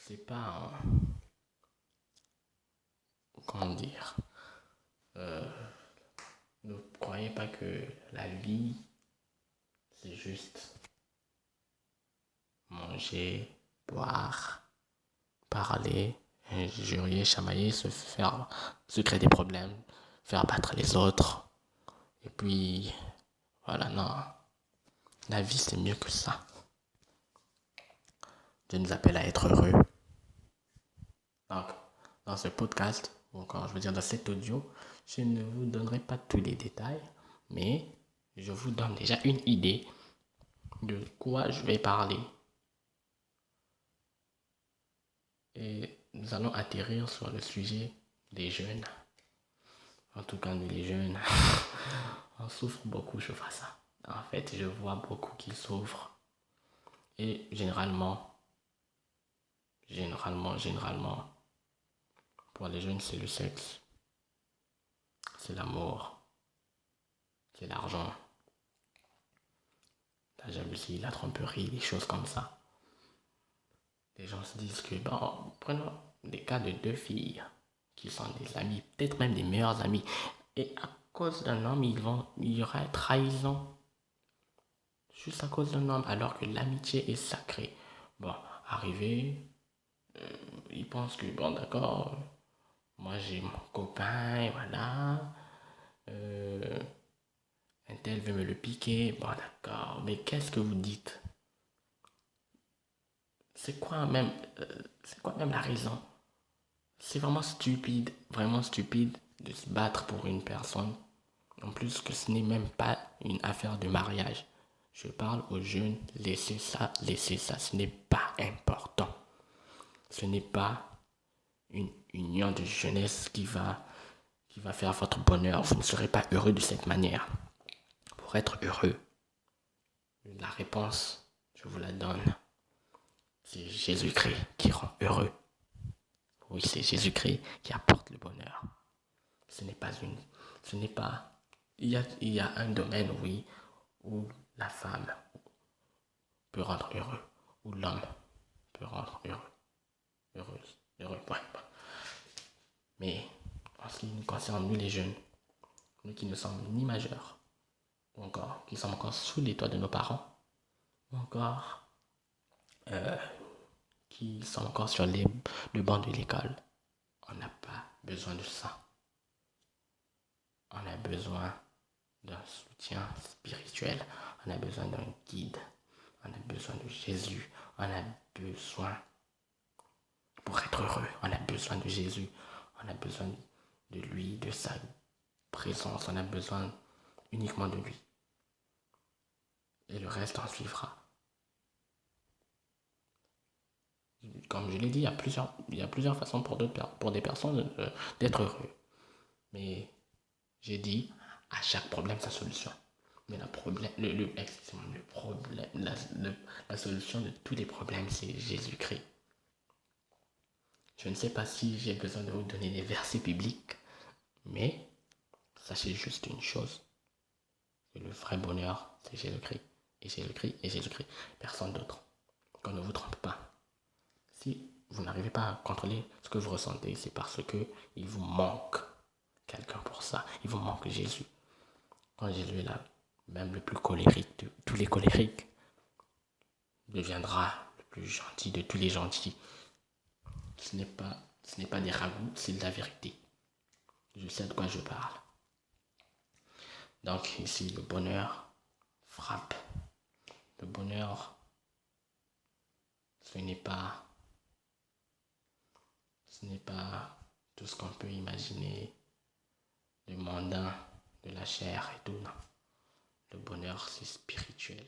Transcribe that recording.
c'est pas, comment dire, euh, ne croyez pas que la vie, c'est juste manger, boire, parler, injurier, chamailler, se créer des problèmes, faire battre les autres. Et puis, voilà, non. La vie, c'est mieux que ça. Dieu nous appelle à être heureux. Donc, dans ce podcast, ou encore, je veux dire, dans cet audio, je ne vous donnerai pas tous les détails, mais je vous donne déjà une idée de quoi je vais parler. Et nous allons atterrir sur le sujet des jeunes. En tout cas, nous les jeunes, on souffre beaucoup, je vois ça. En fait, je vois beaucoup qui souffrent. Et généralement, pour les jeunes, c'est le sexe, c'est l'amour, c'est l'argent, la jalousie, la tromperie, des choses comme ça. Les gens se disent que, bon, prenons des cas de deux filles qui sont des amies, peut-être même des meilleures amies, et à cause d'un homme, il y aura trahison, juste à cause d'un homme, alors que l'amitié est sacrée. Bon, arrivé, ils pensent que, bon, d'accord, moi j'ai mon copain, et voilà, un tel veut me le piquer, bon, d'accord, mais qu'est-ce que vous dites? C'est quoi même, c'est quoi même la raison? C'est vraiment stupide de se battre pour une personne. En plus que ce n'est même pas une affaire de mariage. Je parle aux jeunes, laissez ça, ce n'est pas important. Ce n'est pas une union de jeunesse qui va faire votre bonheur. Vous ne serez pas heureux de cette manière. Pour être heureux, la réponse, je vous la donne. C'est Jésus-Christ qui rend heureux. Oui, c'est Jésus-Christ qui apporte le bonheur. Ce n'est pas une... Ce n'est pas... il y a un domaine, oui, où la femme peut rendre heureux, où l'homme peut rendre heureux, heureuse, heureux, ouais. Mais en ce qui nous concerne, nous les jeunes, nous qui ne sommes ni majeurs, ou encore qui sommes encore sous les toits de nos parents, ou encore qui sommes encore sur le banc de l'école, on n'a pas besoin de ça. On a besoin d'un soutien spirituel, on a besoin d'un guide, on a besoin de Jésus, on a besoin, pour être heureux, on a besoin de Jésus, on a besoin de lui, de sa présence, on a besoin uniquement de lui. Et le reste en suivra. Comme je l'ai dit, il y a plusieurs façons pour des personnes d'être heureux. Mais j'ai dit, à chaque problème, sa solution. Mais la solution de tous les problèmes, c'est Jésus-Christ. Je ne sais pas si j'ai besoin de vous donner des versets bibliques, mais sachez juste une chose, que le vrai bonheur, c'est Jésus-Christ. Et Jésus-Christ, et Jésus-Christ, personne d'autre. Qu'on ne vous trompe pas. Si vous n'arrivez pas à contrôler ce que vous ressentez, c'est parce que il vous manque quelqu'un pour ça. Il vous manque Jésus. Quand Jésus est là, même le plus colérique de tous les colériques deviendra le plus gentil de tous les gentils. Ce n'est pas des ragoûts, c'est de la vérité. Je sais de quoi je parle. Donc ici, le bonheur frappe. Le bonheur, ce n'est pas tout ce qu'on peut imaginer de mondain, de la chair et tout, non. Le bonheur, c'est spirituel.